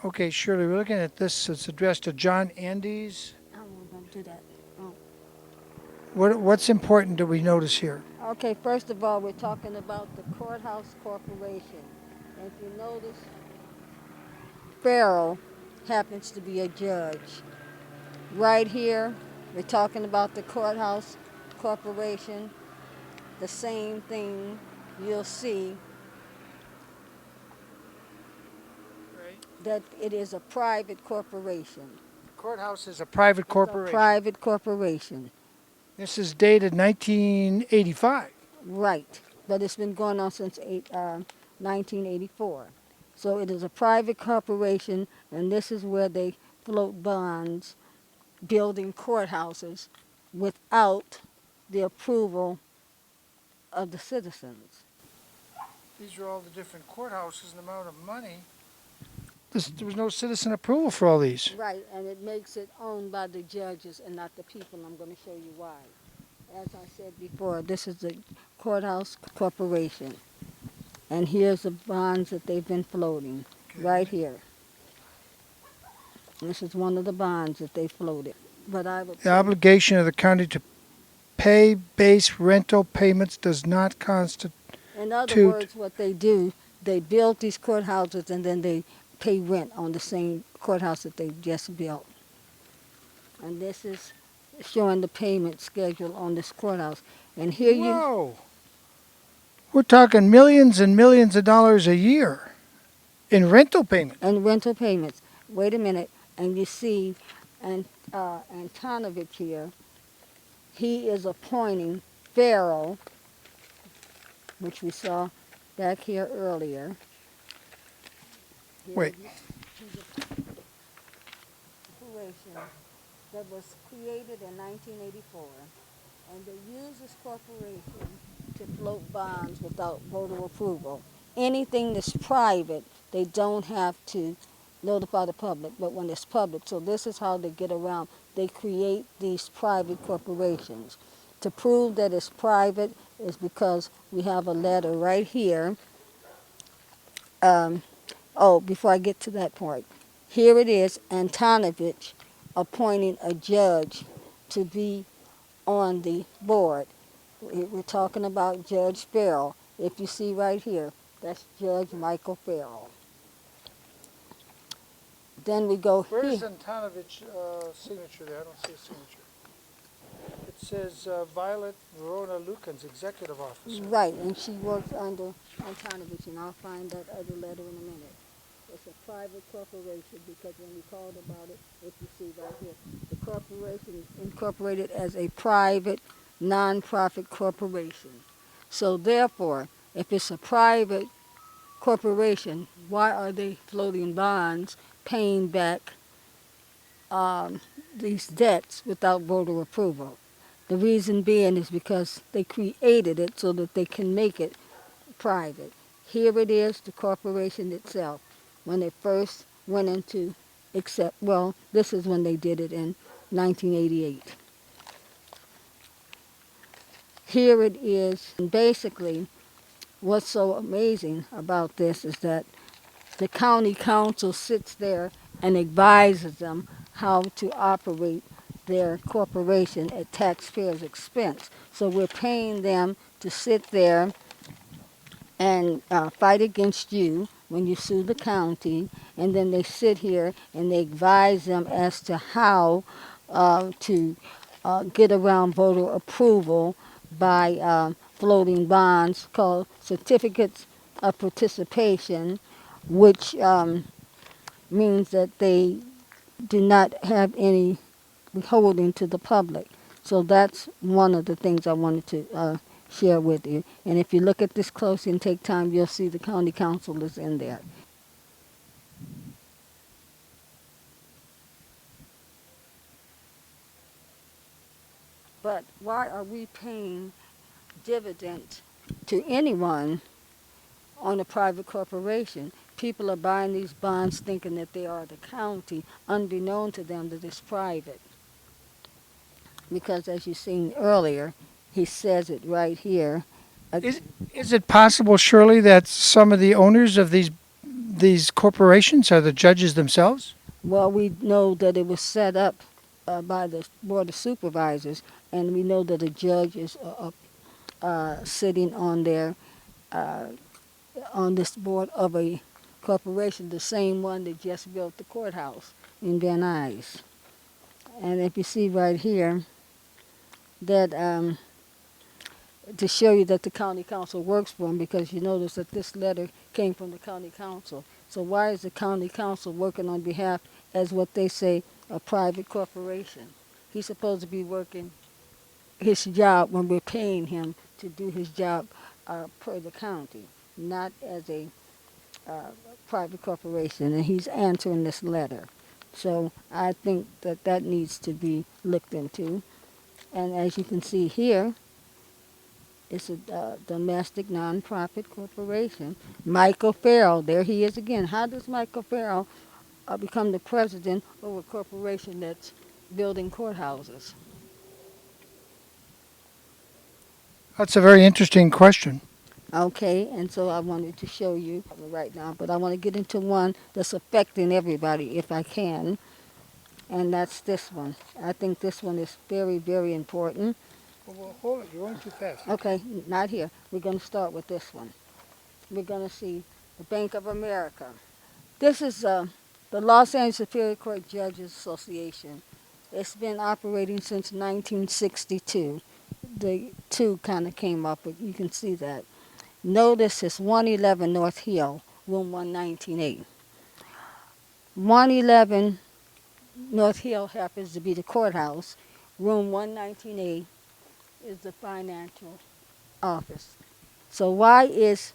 Okay, Shirley, we're looking at this. It's addressed to John Andes. I wasn't going to do that. Oh. What's important do we notice here? Okay, first of all, we're talking about the Courthouse Corporation. And if you notice, Farrell happens to be a judge. Right here, we're talking about the Courthouse Corporation. The same thing you'll see Right. that it is a private corporation. The courthouse is a private It's a corporation. private corporation. This is dated 1985. Right. But it's been going on since 1984. So it is a private corporation, and this is where they float bonds building courthouses without the approval of the citizens. These are all the different courthouses and the amount of money. There was no citizen approval for all these. Right, and it makes it owned by the judges and not the people. I'm going to show you why. As I said before, this is the Courthouse Corporation. And here's the bonds that they've been floating, right here. This is one of the bonds that they floated. But I would The say, obligation of the county to pay base rental payments does not constitute. in other words, what they do, they build these courthouses and then they pay rent on the same courthouse that they just built. And this is showing the payment schedule on this courthouse. And here Whoa! We're talking millions and millions of dollars a year in rental payments. and rental payments. Wait a minute, and you see, Antonovich here, he is appointing Farrell, which we saw back here earlier. Wait. He's a corporation that was created in 1984, and they use this corporation to float bonds without voter approval. Anything that's private, they don't have to notify the public, but when it's public, so this is how they get around. They create these private corporations. To prove that it's private is because we have a letter right here. Before I get to that point, here it is, Antonovich appointing a judge to be on the board. We're talking about Judge Farrell. If you see right here, that's Judge Michael Farrell. Then we go Where's here. Antanovich's signature there? I don't see a signature. It says Violet Verona Lukens, Executive Officer. Right, and she works under Antonovich, and I'll find that other letter in a minute. It's a private corporation because when we called about it, if you see right here, the corporation is incorporated as a private, non-profit corporation. So therefore, if it's a private corporation, why are they floating bonds, paying back these debts without voter approval? The reason being is because they created it so that they can make it private. Here it is, the corporation itself, when they first went into this is when they did it in 1988. Here it is, and basically what's so amazing about this is that the county council sits there and advises them how to operate their corporation at taxpayers' expense. So we're paying them to sit there and fight against you when you sue the county, and then they sit here and they advise them as to how to get around voter approval by floating bonds called certificates of participation, which means that they do not have any withholding to the public. So that's one of the things I wanted to share with you. And if you look at this closely and take time, you'll see the county council is in there. But why are we paying dividends to anyone on a private corporation? People are buying these bonds thinking that they are the county, unbeknown to them that it's private. Because as you've seen earlier, he says it right here. Is it possible, Shirley, that some of the owners of these these corporations are the judges themselves? Well, we know that it was set up by the Board of Supervisors, and we know that a judge is sitting on uh, on this board of a corporation, the same one that just built the courthouse in Van Nuys. And if you see right here, that to show you that the county council works for him, because you notice that this letter came from the county council. So why is the county council working on behalf, as what they say, a private corporation? He's supposed to be working his job when we're paying him to do his job per the county, not as a private corporation. And he's answering this letter. So I think that that needs to be looked into. And as you can see here, it's a domestic nonprofit corporation. Michael Farrell, there he is again. How does Michael Farrell become the president of a corporation that's building courthouses? That's a very interesting question. Okay, and so I wanted to show you right now, but I want to get into one that's affecting everybody if I can, and that's this one. I think this one is very, very important. Well, hold it. You're going too fast. Okay, not here. We're going to start with this one. We're going to see the Bank of America. This is the Los Angeles Superior Court Judges Association. It's been operating since 1962. The two kind of came up, but you can see that. Notice it's 111 North Hill, room 119A. 111 North Hill happens to be the courthouse. Room 119A is the financial office. So why is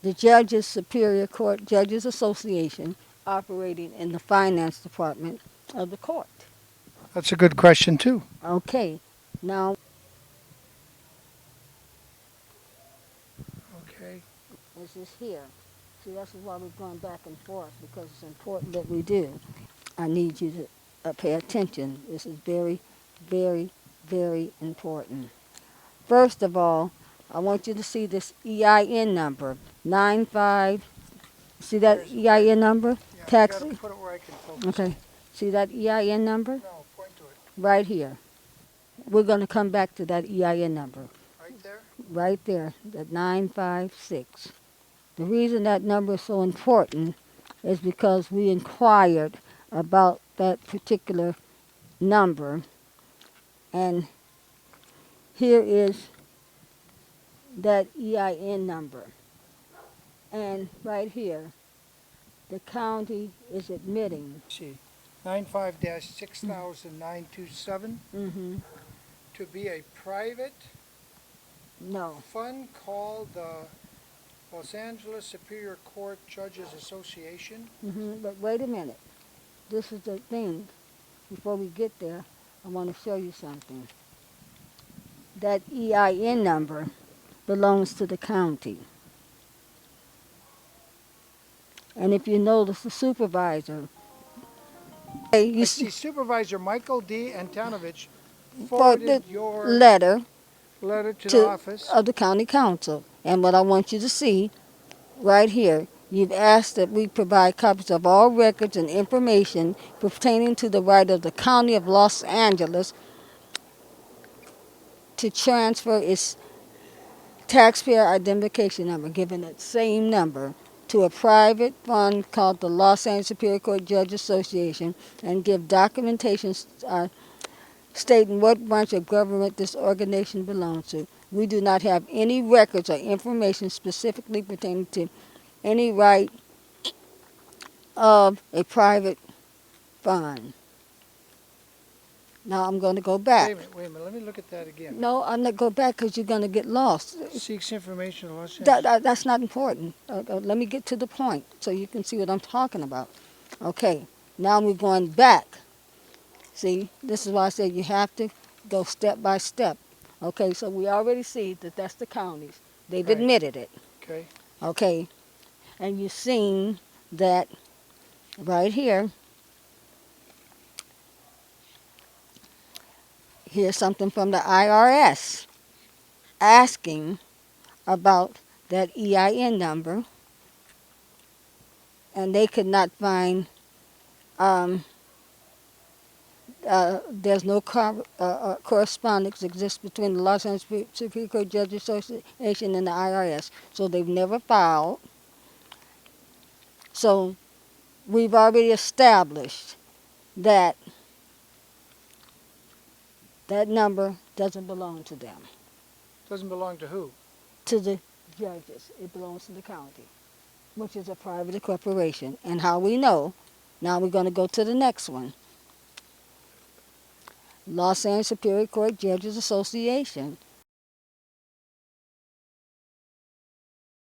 the Judges Superior Court Judges Association operating in the finance department of the court? That's a good question, too. Okay, now Okay. this is here. See, that's why we're going back and forth, because it's important that we do. I need you to pay attention. This is very, very, very important. First of all, I want you to see this EIN number, 95. See that EIN number? Yeah, Tax. you gotta put it where I can focus. Okay. See that EIN number? No, point to it. Right here. We're going to come back to that EIN number. Right there? Right there, that 956. The reason that number is so important is because we inquired about that particular number, and here is that EIN number. And right here, the county is admitting See, 95-600927 to be a private no. fund called the Los Angeles Superior Court Judges Association. But wait a minute. This is the thing. Before we get there, I want to show you something. That EIN number belongs to the county. And if you notice, the supervisor, I see Supervisor Michael D. Antonovich for the forwarded your letter letter to the office. of the county council. And what I want you to see right here, you've asked that we provide copies of all records and information pertaining to the right of the County of Los Angeles to transfer its taxpayer identification number, given that same number, to a private fund called the Los Angeles Superior Court Judge Association, and give documentation stating what branch of government this organization belongs to. We do not have any records or information specifically pertaining to any right of a private fund. Now I'm going to go back. Wait a minute, let me look at that again. No, I'm not going back because you're going to get lost. Seeks information in Los Angeles. That's not important. Let me get to the point so you can see what I'm talking about. Okay, now we're going back. See, this is why I said you have to go step by step. Okay, so we already see that that's the counties. They've Right. admitted it. Okay. Okay, and you've seen that right here. Here's something from the IRS asking about that EIN number. and they could not find. There's no correspondence exists between the Los Angeles Superior Court Judges Association and the IRS, so they've never filed. So we've already established that that number doesn't belong to them, Doesn't belong to who? to the judges. It belongs to the county, which is a private corporation. And how we know, now we're going to go to the next one. Los Angeles Superior Court Judges Association